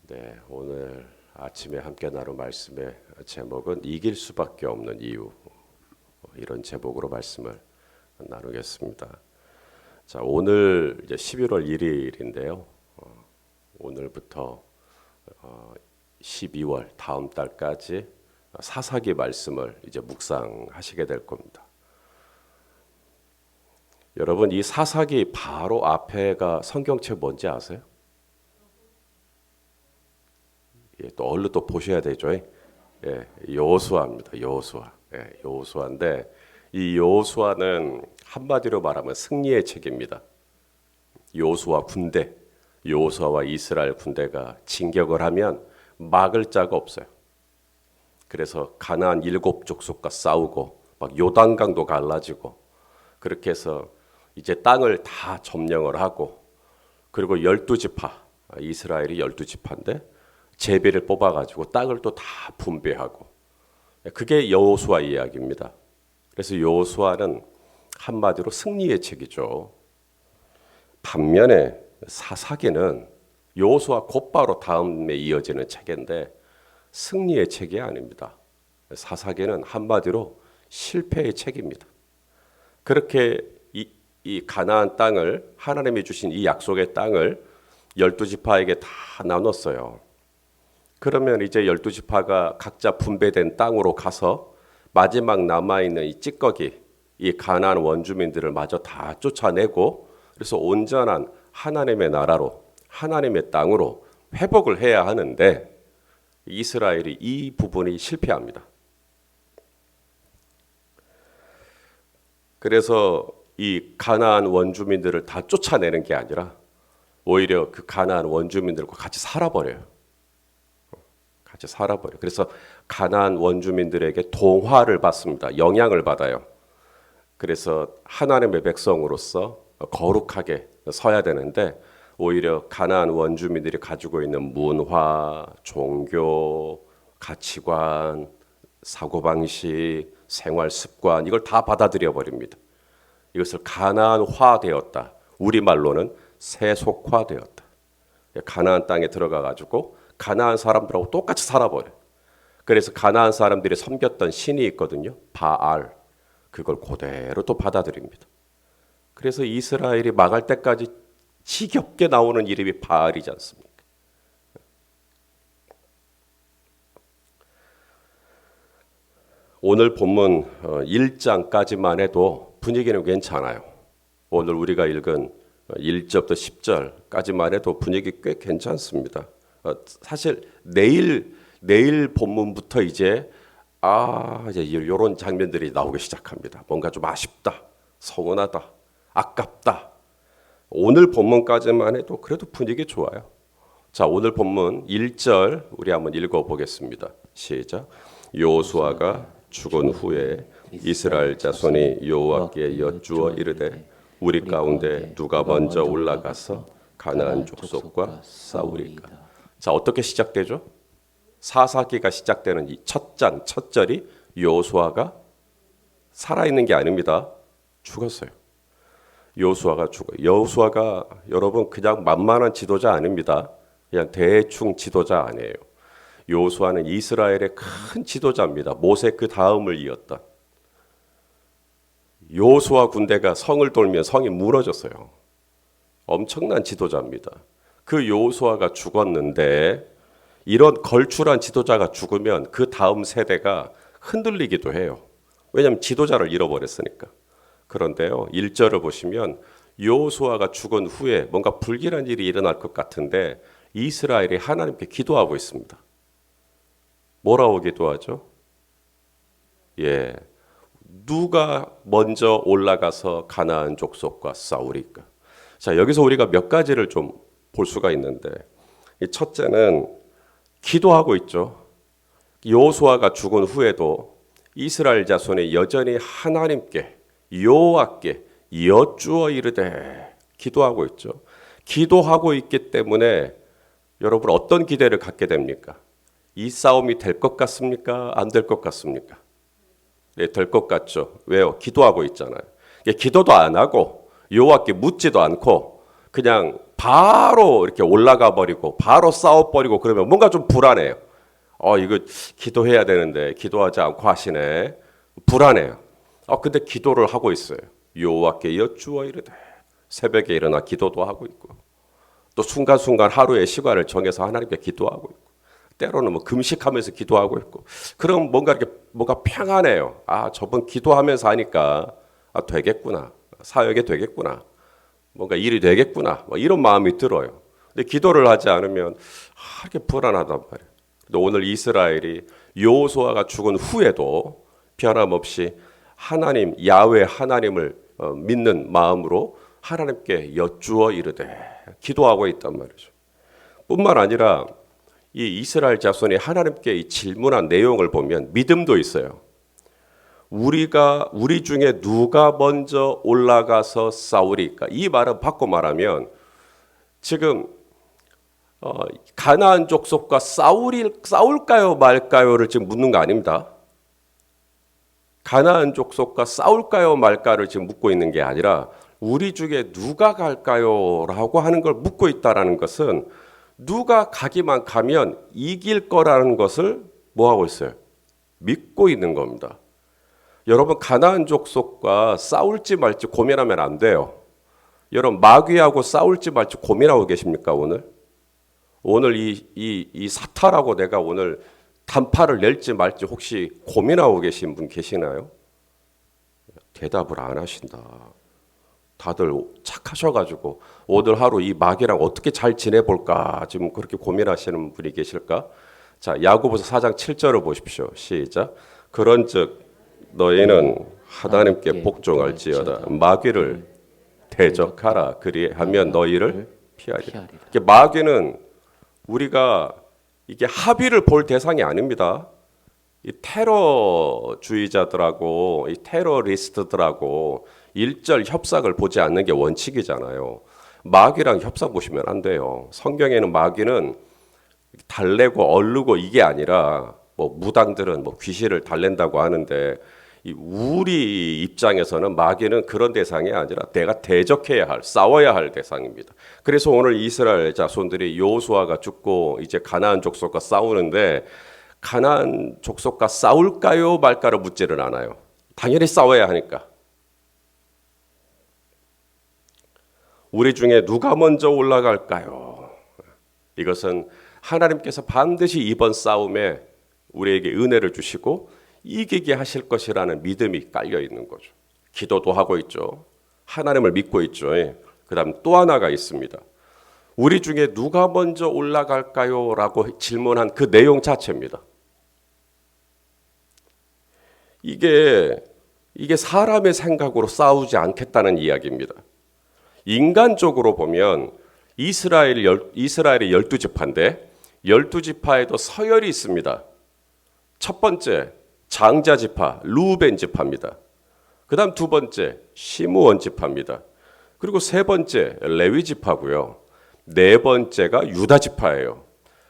네, 오늘 아침에 함께 나눌 말씀의 제목은 이길 수밖에 없는 이유, 이런 제목으로 말씀을 나누겠습니다. 자, 오늘 이제 11월 1일인데요. 오늘부터 12월 다음 달까지 사사기 말씀을 이제 묵상하시게 될 겁니다. 여러분, 이 사사기 바로 앞에가 성경책 뭔지 아세요? 예, 또 얼른 또 보셔야 되죠. 예, 여호수아입니다. 여호수아. 예, 여호수아인데 이 여호수아는 한마디로 말하면 승리의 책입니다. 여호수아 군대, 여호수아와 이스라엘 군대가 진격을 하면 막을 자가 없어요. 그래서 가나안 7족속과 싸우고 막 요단강도 갈라지고 그렇게 해서 이제 땅을 다 점령을 하고 그리고 12지파, 이스라엘이 12지파인데 제비를 뽑아가지고 땅을 또 다 분배하고 그게 여호수아 이야기입니다. 그래서 여호수아는 한마디로 승리의 책이죠. 반면에 사사기는 여호수아 곧바로 다음에 이어지는 책인데 승리의 책이 아닙니다. 사사기는 한마디로 실패의 책입니다. 그렇게 이 가나안 땅을 하나님이 주신 이 약속의 땅을 12지파에게 다 나눴어요. 그러면 이제 12지파가 각자 분배된 땅으로 가서 마지막 남아있는 이 찌꺼기, 이 가나안 원주민들을 마저 다 쫓아내고 그래서 온전한 하나님의 나라로 하나님의 땅으로 회복을 해야 하는데 이스라엘이 이 부분이 실패합니다. 그래서 이 가나안 원주민들을 다 쫓아내는 게 아니라 오히려 그 가나안 원주민들과 같이 살아버려요. 그래서 가나안 원주민들에게 동화를 받습니다. 영향을 받아요. 그래서 하나님의 백성으로서 거룩하게 서야 되는데 오히려 가나안 원주민들이 가지고 있는 문화, 종교, 가치관, 사고방식, 생활 습관 이걸 다 받아들여 버립니다. 이것을 가나안화되었다. 우리말로는 세속화되었다. 가나안 땅에 들어가 가지고 가나안 사람들하고 똑같이 살아버려요. 그래서 가나안 사람들이 섬겼던 신이 있거든요. 바알. 그걸 그대로 또 받아들입니다. 그래서 이스라엘이 망할 때까지 지겹게 나오는 이름이 바알이지 않습니까? 오늘 본문 1장까지만 해도 분위기는 괜찮아요. 오늘 우리가 읽은 1절부터 10절까지만 해도 분위기 꽤 괜찮습니다. 사실 내일 본문부터 이제 이런 장면들이 나오기 시작합니다. 뭔가 좀 아쉽다, 서운하다, 아깝다. 오늘 본문까지만 해도 그래도 분위기 좋아요. 자, 오늘 본문 1절 우리 한번 읽어보겠습니다. 시작. 여호수아가 죽은 후에 이스라엘 자손이 여호와께 여쭈어 이르되 우리 가운데 누가 먼저 올라가서 가나안 족속과 싸우리까. 자, 어떻게 시작되죠? 사사기가 시작되는 이 첫 절이 여호수아가 살아있는 게 아닙니다. 죽었어요. 여호수아가 죽어요. 여호수아가 여러분 그냥 만만한 지도자 아닙니다. 그냥 대충 지도자 아니에요. 여호수아는 이스라엘의 큰 지도자입니다. 모세 그 다음을 이었던. 여호수아 군대가 성을 돌면 성이 무너졌어요. 엄청난 지도자입니다. 그 여호수아가 죽었는데 이런 걸출한 지도자가 죽으면 그 다음 세대가 흔들리기도 해요. 왜냐하면 지도자를 잃어버렸으니까. 그런데요, 1절을 보시면 여호수아가 죽은 후에 뭔가 불길한 일이 일어날 것 같은데 이스라엘이 하나님께 기도하고 있습니다. 뭐라고 기도하죠? 예, 누가 먼저 올라가서 가나안 족속과 싸우리까? 자, 여기서 우리가 몇 가지를 좀 볼 수가 있는데 이 첫째는 기도하고 있죠. 여호수아가 죽은 후에도 이스라엘 자손이 여전히 하나님께 여호와께 여쭈어 이르되 기도하고 있죠. 기도하고 있기 때문에 여러분 어떤 기대를 갖게 됩니까? 이 싸움이 될 것 같습니까? 안 될 것 같습니까? 네, 될 것 같죠. 왜요? 기도하고 있잖아요. 기도도 안 하고 여호와께 묻지도 않고 그냥 바로 이렇게 올라가 버리고 바로 싸워 버리고 그러면 뭔가 좀 불안해요. 이거 기도해야 되는데 기도하지 않고 하시네. 불안해요. 근데 기도를 하고 있어요. 여호와께 여쭈어 이르되 새벽에 일어나 기도도 하고 있고 또 순간순간 하루의 시간을 정해서 하나님께 기도하고 있고 때로는 뭐 금식하면서 기도하고 있고 그럼 뭔가 평안해요. 저번 기도하면서 하니까 되겠구나. 사역이 되겠구나. 뭔가 일이 되겠구나. 뭐 이런 마음이 들어요. 근데 기도를 하지 않으면 이렇게 불안하단 말이에요. 근데 오늘 이스라엘이 여호수아가 죽은 후에도 변함없이 하나님 야훼 하나님을 믿는 마음으로 하나님께 여쭈어 이르되 기도하고 있단 말이죠. 뿐만 아니라 이 이스라엘 자손이 하나님께 이 질문한 내용을 보면 믿음도 있어요. 우리 중에 누가 먼저 올라가서 싸우리까? 이 말은 바꿔 말하면 지금 가나안 족속과 싸울까요 말까요를 지금 묻는 거 아닙니다. 가나안 족속과 싸울까요 말까를 지금 묻고 있는 게 아니라 우리 중에 누가 갈까요? 라고 하는 걸 묻고 있다는 것은 누가 가기만 가면 이길 거라는 것을 뭐하고 있어요? 믿고 있는 겁니다. 여러분 가나안 족속과 싸울지 말지 고민하면 안 돼요. 여러분 마귀하고 싸울지 말지 고민하고 계십니까 오늘? 오늘 이 사탈하고 내가 오늘 단파를 낼지 말지 혹시 고민하고 계신 분 계시나요? 대답을 안 하신다. 다들 착하셔가지고 오늘 하루 이 마귀랑 어떻게 잘 지내볼까 지금 그렇게 고민하시는 분이 계실까? 자 야고보서 4장 7절을 보십시오. 시작. 그런즉 너희는 하나님께 복종할지어다. 마귀를 대적하라. 그리하면 너희를 피하리라. 마귀는 우리가 이게 합의를 볼 대상이 아닙니다. 이 테러주의자들하고 이 테러리스트들하고 일절 협상을 보지 않는 게 원칙이잖아요. 마귀랑 협상 보시면 안 돼요. 성경에는 마귀는 달래고 얼르고 이게 아니라 뭐 무당들은 뭐 귀신을 달랜다고 하는데 우리 입장에서는 마귀는 그런 대상이 아니라 내가 대적해야 할, 싸워야 할 대상입니다. 그래서 오늘 이스라엘 자손들이 여호수아가 죽고 이제 가나안 족속과 싸우는데 가나안 족속과 싸울까요 말까를 묻지를 않아요. 당연히 싸워야 하니까. 우리 중에 누가 먼저 올라갈까요? 이것은 하나님께서 반드시 이번 싸움에 우리에게 은혜를 주시고 이기게 하실 것이라는 믿음이 깔려 있는 거죠. 기도도 하고 있죠. 하나님을 믿고 있죠. 그 다음 또 하나가 있습니다. 우리 중에 누가 먼저 올라갈까요? 라고 질문한 그 내용 자체입니다. 이게 사람의 생각으로 싸우지 않겠다는 이야기입니다. 인간적으로 보면 이스라엘이 12지파인데 12지파에도 서열이 있습니다. 첫 번째 장자 지파 루벤 지파입니다. 그 다음 두 번째 시므온 지파입니다. 그리고 세 번째 레위 지파고요. 네 번째가 유다 지파예요.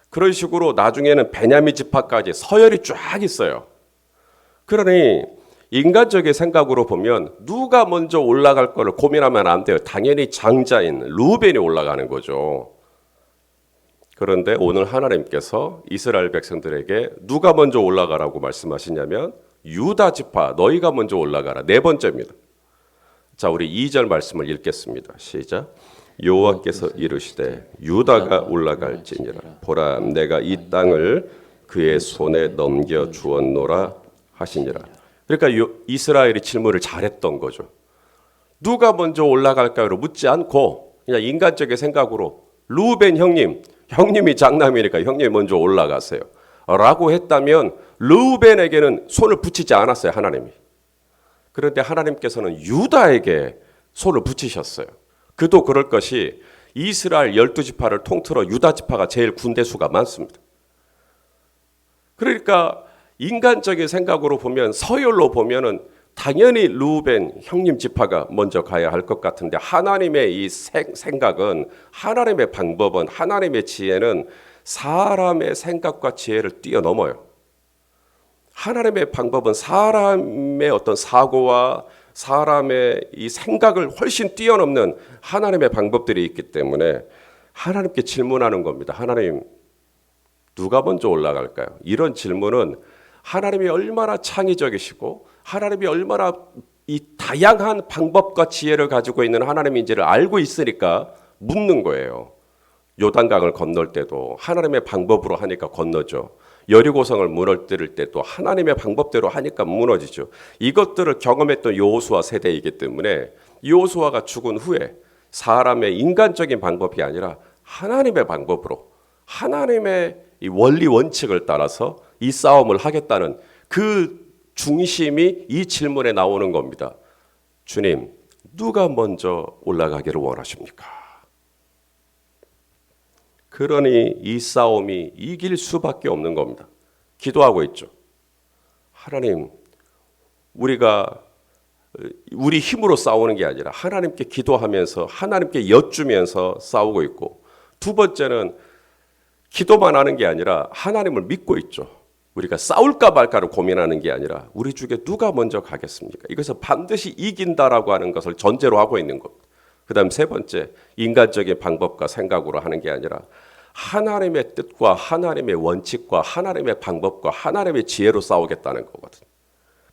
그런 식으로 나중에는 베냐민 지파까지 서열이 쫙 있어요. 그러니 인간적인 생각으로 보면 누가 먼저 올라갈 거를 고민하면 안 돼요. 당연히 장자인 루벤이 올라가는 거죠. 그런데 오늘 하나님께서 이스라엘 백성들에게 누가 먼저 올라가라고 말씀하시냐면 유다 지파 너희가 먼저 올라가라. 네 번째입니다. 자, 우리 2절 말씀을 읽겠습니다. 시작. 여호와께서 이르시되 유다가 올라갈지니라. 보라 내가 이 땅을 그의 손에 넘겨 주었노라 하시니라. 그러니까 이스라엘이 질문을 잘했던 거죠. 누가 먼저 올라갈까요? 묻지 않고 그냥 인간적인 생각으로 루벤 형님이 장남이니까 형님이 먼저 올라가세요 라고 했다면 루벤에게는 손을 붙이지 않았어요. 하나님이. 그런데 하나님께서는 유다에게 손을 붙이셨어요. 그도 그럴 것이 이스라엘 12지파를 통틀어 유다 지파가 제일 군대 수가 많습니다. 그러니까 인간적인 생각으로 보면 서열로 보면은 당연히 루벤 형님 지파가 먼저 가야 할 것 같은데 하나님의 이 생각은 하나님의 방법은 하나님의 지혜는 사람의 생각과 지혜를 뛰어넘어요. 하나님의 방법은 사람의 어떤 사고와 사람의 이 생각을 훨씬 뛰어넘는 하나님의 방법들이 있기 때문에 하나님께 질문하는 겁니다. 하나님, 누가 먼저 올라갈까요? 이런 질문은 하나님이 얼마나 창의적이시고 하나님이 얼마나 이 다양한 방법과 지혜를 가지고 있는 하나님인지를 알고 있으니까 묻는 거예요. 요단강을 건널 때도 하나님의 방법으로 하니까 건너죠. 여리고성을 무너뜨릴 때도 하나님의 방법대로 하니까 무너지죠. 이것들을 경험했던 여호수아 세대이기 때문에 여호수아가 죽은 후에 사람의 인간적인 방법이 아니라 하나님의 방법으로 하나님의 이 원리 원칙을 따라서 이 싸움을 하겠다는 그 중심이 이 질문에 나오는 겁니다. 주님, 누가 먼저 올라가기를 원하십니까? 그러니 이 싸움이 이길 수밖에 없는 겁니다. 기도하고 있죠. 하나님, 우리가 우리 힘으로 싸우는 게 아니라 하나님께 기도하면서 하나님께 여쭈면서 싸우고 있고, 두 번째는 기도만 하는 게 아니라 하나님을 믿고 있죠. 우리가 싸울까 말까를 고민하는 게 아니라 우리 중에 누가 먼저 가겠습니까? 이것을 반드시 이긴다라고 하는 것을 전제로 하고 있는 겁니다. 그 다음 세 번째, 인간적인 방법과 생각으로 하는 게 아니라 하나님의 뜻과 하나님의 원칙과 하나님의 방법과 하나님의 지혜로 싸우겠다는 거거든요.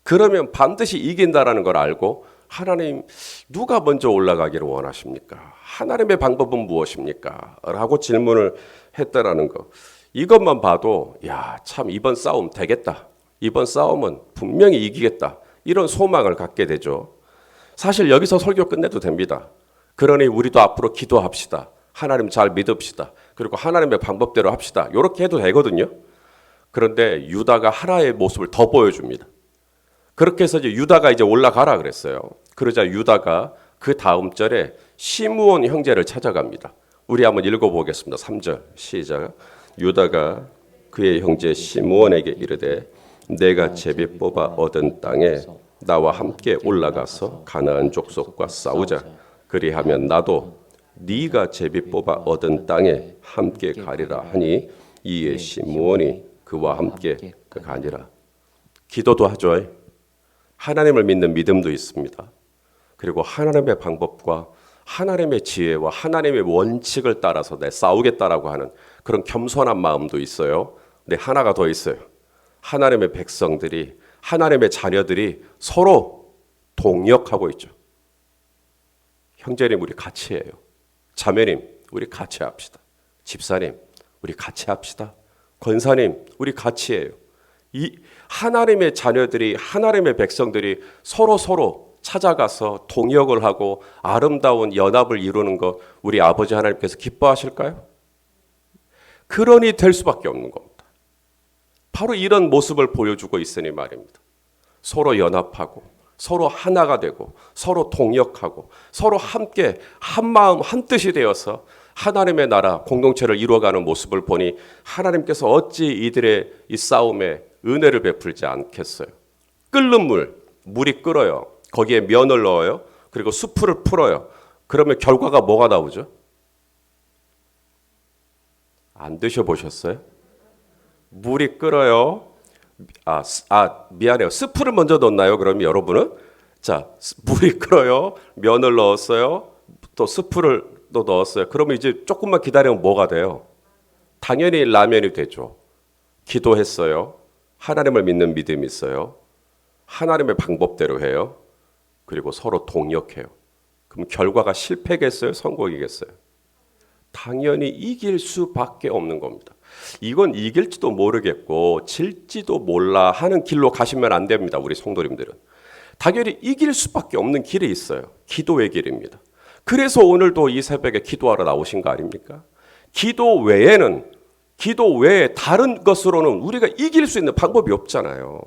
그러면 반드시 이긴다라는 걸 알고 하나님, 누가 먼저 올라가기를 원하십니까? 하나님의 방법은 무엇입니까? 라고 질문을 했다라는 거. 이것만 봐도 야, 참 이번 싸움 되겠다. 이번 싸움은 분명히 이기겠다. 이런 소망을 갖게 되죠. 사실 여기서 설교 끝내도 됩니다. 그러니 우리도 앞으로 기도합시다. 하나님 잘 믿읍시다. 그리고 하나님의 방법대로 합시다. 이렇게 해도 되거든요. 그런데 유다가 하나의 모습을 더 보여줍니다. 그렇게 해서 이제 유다가 이제 올라가라 그랬어요. 그러자 유다가 그 다음 절에 시므온 형제를 찾아갑니다. 우리 한번 읽어보겠습니다. 3절 시작. 유다가 그의 형제 시므온에게 이르되 내가 제비 뽑아 얻은 땅에 나와 함께 올라가서 가나안 족속과 싸우자. 그리하면 나도 네가 제비 뽑아 얻은 땅에 함께 가리라 하니 이에 시므온이 그와 함께 가니라. 기도도 하죠. 하나님을 믿는 믿음도 있습니다. 그리고 하나님의 방법과 하나님의 지혜와 하나님의 원칙을 따라서 내 싸우겠다라고 하는 그런 겸손한 마음도 있어요. 근데 하나가 더 있어요. 하나님의 백성들이, 하나님의 자녀들이 서로 동역하고 있죠. 형제님, 우리 같이 해요. 자매님, 우리 같이 합시다. 집사님, 우리 같이 합시다. 권사님, 우리 같이 해요. 이 하나님의 자녀들이, 하나님의 백성들이 서로 찾아가서 동역을 하고 아름다운 연합을 이루는 것, 우리 아버지 하나님께서 기뻐하실까요? 그러니 될 수밖에 없는 겁니다. 바로 이런 모습을 보여주고 있으니 말입니다. 서로 연합하고 서로 하나가 되고 서로 동역하고 서로 함께 한 마음 한 뜻이 되어서 하나님의 나라 공동체를 이루어가는 모습을 보니 하나님께서 어찌 이들의 이 싸움에 은혜를 베풀지 않겠어요. 끓는 물이 끓어요. 거기에 면을 넣어요. 그리고 수프를 풀어요. 그러면 결과가 뭐가 나오죠? 안 드셔보셨어요? 물이 끓어요. 미안해요. 스프를 먼저 넣나요? 그럼 여러분은? 자, 물이 끓어요. 면을 넣었어요. 또 스프를 또 넣었어요. 그러면 이제 조금만 기다리면 뭐가 돼요? 당연히 라면이 되죠. 기도했어요. 하나님을 믿는 믿음이 있어요. 하나님의 방법대로 해요. 그리고 서로 동역해요. 그럼 결과가 실패겠어요? 성공이겠어요? 당연히 이길 수밖에 없는 겁니다. 이건 이길지도 모르겠고 질지도 몰라 하는 길로 가시면 안 됩니다. 우리 성도님들은. 당연히 이길 수밖에 없는 길이 있어요. 기도의 길입니다. 그래서 오늘도 이 새벽에 기도하러 나오신 거 아닙니까? 기도 외에 다른 것으로는 우리가 이길 수 있는 방법이 없잖아요.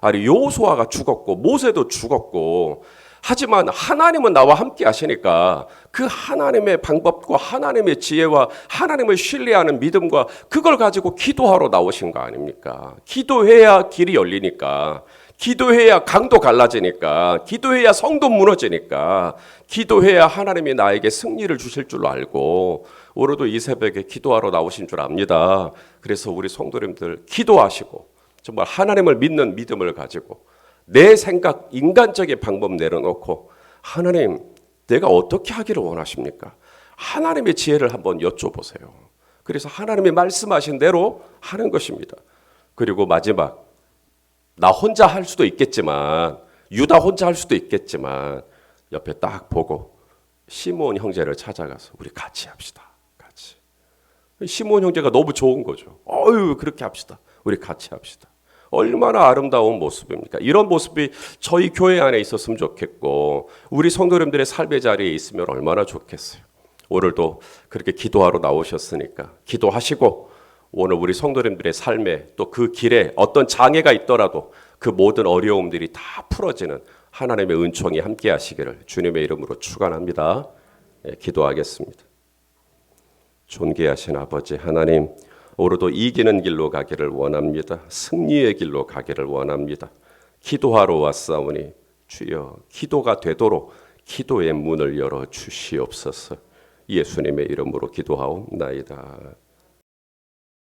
아니, 여호수아가 죽었고 모세도 죽었고, 하지만 하나님은 나와 함께 하시니까 그 하나님의 방법과 하나님의 지혜와 하나님을 신뢰하는 믿음과 그걸 가지고 기도하러 나오신 거 아닙니까? 기도해야 길이 열리니까, 기도해야 강도 갈라지니까, 기도해야 성도 무너지니까, 기도해야 하나님이 나에게 승리를 주실 줄 알고 오늘도 이 새벽에 기도하러 나오신 줄 압니다. 그래서 우리 성도님들 기도하시고 정말 하나님을 믿는 믿음을 가지고 내 생각, 인간적인 방법 내려놓고 하나님, 내가 어떻게 하기를 원하십니까? 하나님의 지혜를 한번 여쭤보세요. 그래서 하나님이 말씀하신 대로 하는 것입니다. 그리고 마지막, 나 혼자 할 수도 있겠지만, 유다 혼자 할 수도 있겠지만 옆에 딱 보고 시몬 형제를 찾아가서 우리 같이 합시다. 같이. 시몬 형제가 너무 좋은 거죠. 그렇게 합시다. 우리 같이 합시다. 얼마나 아름다운 모습입니까? 이런 모습이 저희 교회 안에 있었으면 좋겠고 우리 성도님들의 삶의 자리에 있으면 얼마나 좋겠어요. 오늘도 그렇게 기도하러 나오셨으니까 기도하시고 오늘 우리 성도님들의 삶에 또 그 길에 어떤 장애가 있더라도 그 모든 어려움들이 다 풀어지는 하나님의 은총이 함께 하시기를 주님의 이름으로 축원합니다. 기도하겠습니다. 존귀하신 아버지 하나님, 오늘도 이기는 길로 가기를 원합니다. 승리의 길로 가기를 원합니다. 기도하러 왔사오니 주여 기도가 되도록 기도의 문을 열어 주시옵소서. 예수님의 이름으로 기도하옵나이다.